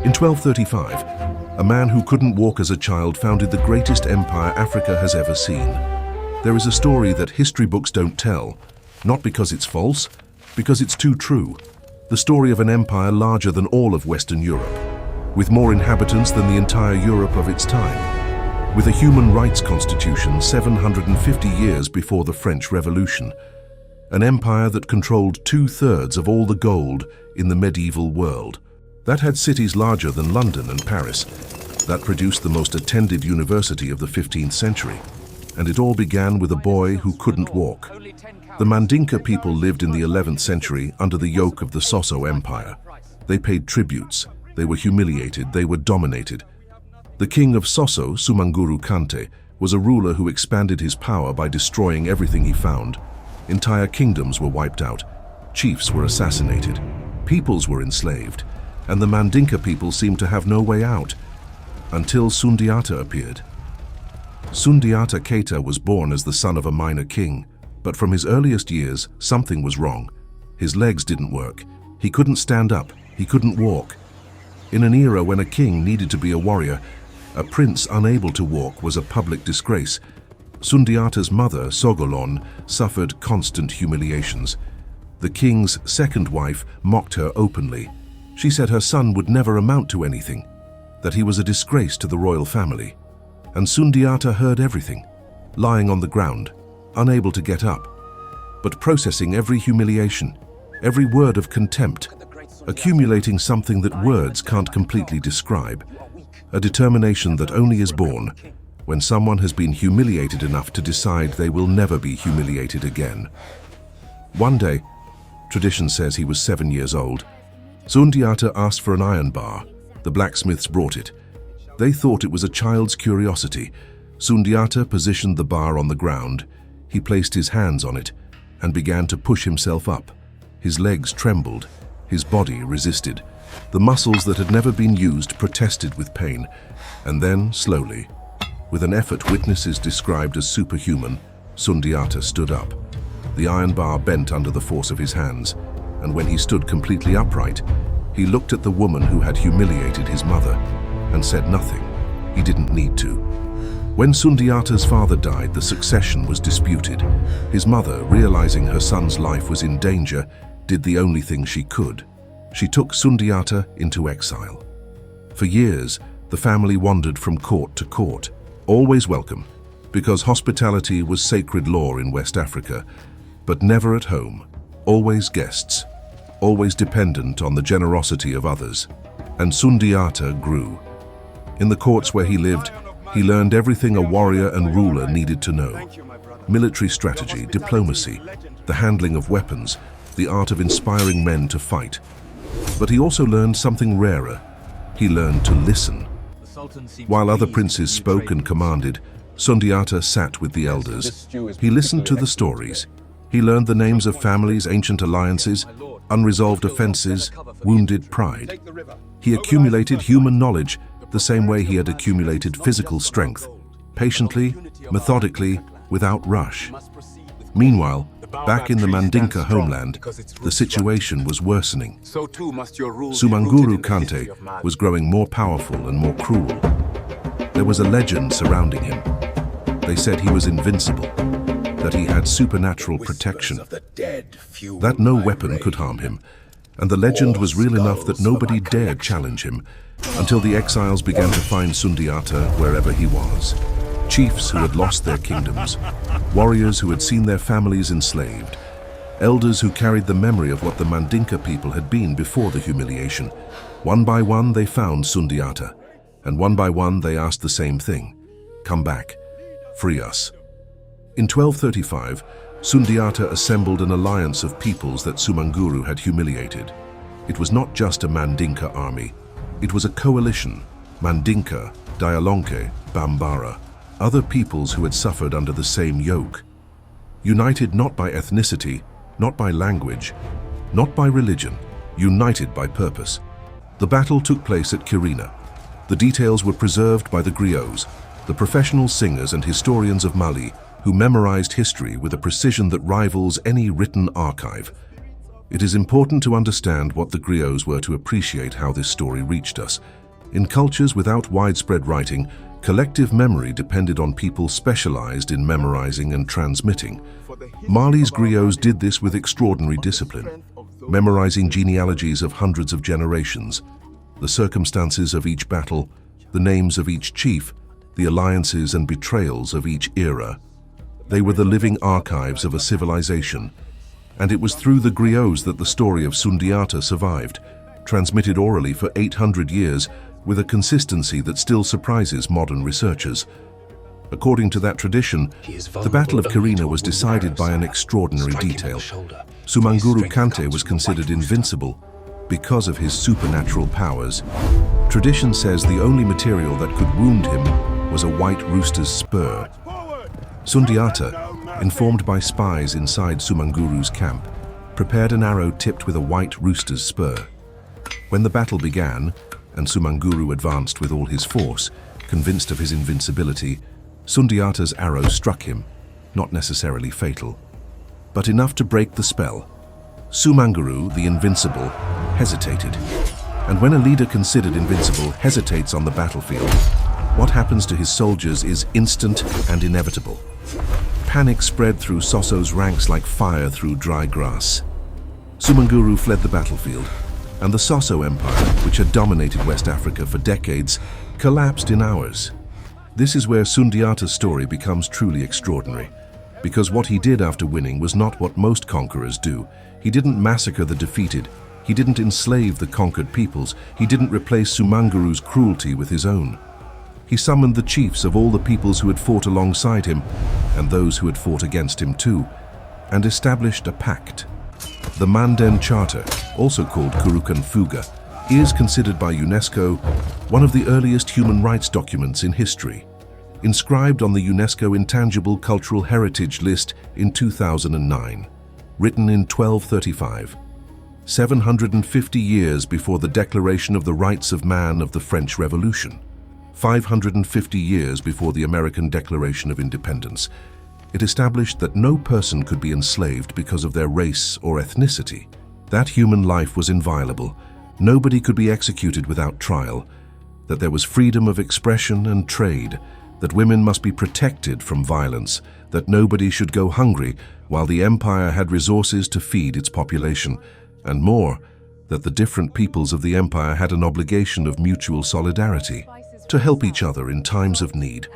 In 1235, a man who couldn't walk as a child founded the greatest empire Africa has ever seen. There is a story that history books don't tell, not because it's false, because it's too true. The story of an empire larger than all of Western Europe, with more inhabitants than the entire Europe of its time, with a human rights constitution 750 years before the French Revolution, an empire that controlled 2/3 of all the gold in the medieval world, that had cities larger than London and Paris, that produced the most attended university of the 15th century, and it all began with a boy who couldn't walk. The Mandinka people lived in the 11th century under the yoke of the Soso Empire. They paid tributes, they were humiliated, they were dominated. The king of Soso, Sumanguru Kante, was a ruler who expanded his power by destroying everything he found. Entire kingdoms were wiped out, chiefs were assassinated, peoples were enslaved, and the Mandinka people seemed to have no way out, until Sundiata appeared. Sundiata Keita was born as the son of a minor king, but from his earliest years, something was wrong. His legs didn't work, he couldn't stand up, he couldn't walk. In an era when a king needed to be a warrior, a prince unable to walk was a public disgrace. Sundiata's mother, Sogolon, suffered constant humiliations. The king's second wife mocked her openly. She said her son would never amount to anything, that he was a disgrace to the royal family. And Sundiata heard everything, lying on the ground, unable to get up, but processing every humiliation, every word of contempt, accumulating something that words can't completely describe, a determination that only is born when someone has been humiliated enough to decide they will never be humiliated again. One day, tradition says he was 7 years old, Sundiata asked for an iron bar. The blacksmiths brought it. They thought it was a child's curiosity. Sundiata positioned the bar on the ground. He placed his hands on it and began to push himself up. His legs trembled. His body resisted. The muscles that had never been used protested with pain. And then, slowly, with an effort witnesses described as superhuman, Sundiata stood up. The iron bar bent under the force of his hands, and when he stood completely upright, he looked at the woman who had humiliated his mother and said nothing. He didn't need to. When Sundiata's father died, the succession was disputed. His mother, realizing her son's life was in danger, did the only thing she could. She took Sundiata into exile. For years, the family wandered from court to court, always welcome, because hospitality was sacred law in West Africa, but never at home, always guests, always dependent on the generosity of others. And Sundiata grew. In the courts where he lived, he learned everything a warrior and ruler needed to know. Military strategy, diplomacy, the handling of weapons, the art of inspiring men to fight. But he also learned something rarer. He learned to listen. While other princes spoke and commanded, Sundiata sat with the elders. He listened to the stories. He learned the names of families, ancient alliances, unresolved offenses, wounded pride. He accumulated human knowledge the same way he had accumulated physical strength, patiently, methodically, without rush. Meanwhile, back in the Mandinka homeland, the situation was worsening. Sumanguru Kante was growing more powerful and more cruel. There was a legend surrounding him. They said he was invincible, that he had supernatural protection, that no weapon could harm him, and the legend was real enough that nobody dared challenge him, until the exiles began to find Sundiata wherever he was. Chiefs who had lost their kingdoms, warriors who had seen their families enslaved, elders who carried the memory of what the Mandinka people had been before the humiliation. One by one they found Sundiata, and one by one they asked the same thing: come back, free us. In 1235, Sundiata assembled an alliance of peoples that Sumanguru had humiliated. It was not just a Mandinka army, it was a coalition: Mandinka, Dialonke, Bambara, other peoples who had suffered under the same yoke. United not by ethnicity, not by language, not by religion, united by purpose. The battle took place at Kirina. The details were preserved by the griots, the professional singers and historians of Mali, who memorized history with a precision that rivals any written archive. It is important to understand what the griots were to appreciate how this story reached us. In cultures without widespread writing, collective memory depended on people specialized in memorizing and transmitting. Mali's griots did this with extraordinary discipline, memorizing genealogies of hundreds of generations, the circumstances of each battle, the names of each chief, the alliances and betrayals of each era. They were the living archives of a civilization, and it was through the griots that the story of Sundiata survived, transmitted orally for 800 years with a consistency that still surprises modern researchers. According to that tradition, the Battle of Kirina was decided by an extraordinary detail. Sumanguru Kante was considered invincible because of his supernatural powers. Tradition says the only material that could wound him was a white rooster's spur. Sundiata, informed by spies inside Sumanguru's camp, prepared an arrow tipped with a white rooster's spur. When the battle began, and Sumanguru advanced with all his force, convinced of his invincibility, Sundiata's arrow struck him, not necessarily fatal, but enough to break the spell. Sumanguru, the invincible, hesitated. And when a leader considered invincible hesitates on the battlefield, what happens to his soldiers is instant and inevitable. Panic spread through Soso's ranks like fire through dry grass. Sumanguru fled the battlefield, and the Soso Empire, which had dominated West Africa for decades, collapsed in hours. This is where Sundiata's story becomes truly extraordinary, because what he did after winning was not what most conquerors do. He didn't massacre the defeated, he didn't enslave the conquered peoples, he didn't replace Sumanguru's cruelty with his own. He summoned the chiefs of all the peoples who had fought alongside him, and those who had fought against him too, and established a pact. The Manden Charter, also called Kurukan Fuga, is considered by UNESCO one of the earliest human rights documents in history, inscribed on the UNESCO Intangible Cultural Heritage List in 2009, written in 1235, 750 years before the Declaration of the Rights of Man of the French Revolution, 550 years before the American Declaration of Independence. It established that no person could be enslaved because of their race or ethnicity. That human life was inviolable. Nobody could be executed without trial. That there was freedom of expression and trade. That women must be protected from violence. That nobody should go hungry while the empire had resources to feed its population. And more, that the different peoples of the empire had an obligation of mutual solidarity to help each other in times of need.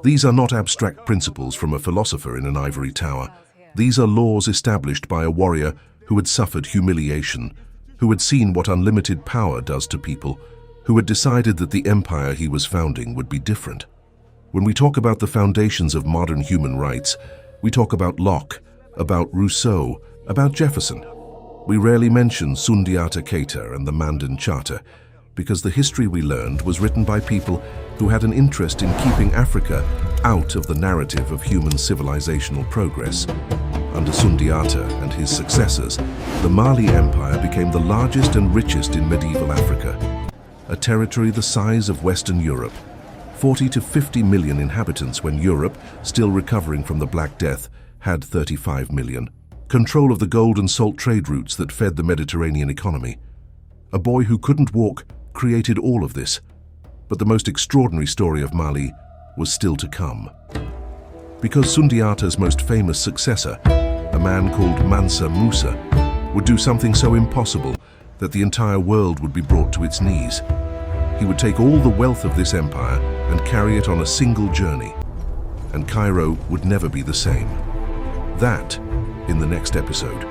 These are not abstract principles from a philosopher in an ivory tower. These are laws established by a warrior who had suffered humiliation, who had seen what unlimited power does to people, who had decided that the empire he was founding would be different. When we talk about the foundations of modern human rights, we talk about Locke, about Rousseau, about Jefferson. We rarely mention Sundiata Keita and the Manden Charter, because the history we learned was written by people who had an interest in keeping Africa out of the narrative of human civilizational progress. Under Sundiata and his successors, the Mali Empire became the largest and richest in medieval Africa, a territory the size of Western Europe, 40 to 50 million inhabitants when Europe, still recovering from the Black Death, had 35 million. Control of the gold and salt trade routes that fed the Mediterranean economy. A boy who couldn't walk created all of this, but the most extraordinary story of Mali was still to come. Because Sundiata's most famous successor, a man called Mansa Musa, would do something so impossible that the entire world would be brought to its knees. He would take all the wealth of this empire and carry it on a single journey, and Cairo would never be the same. That in the next episode.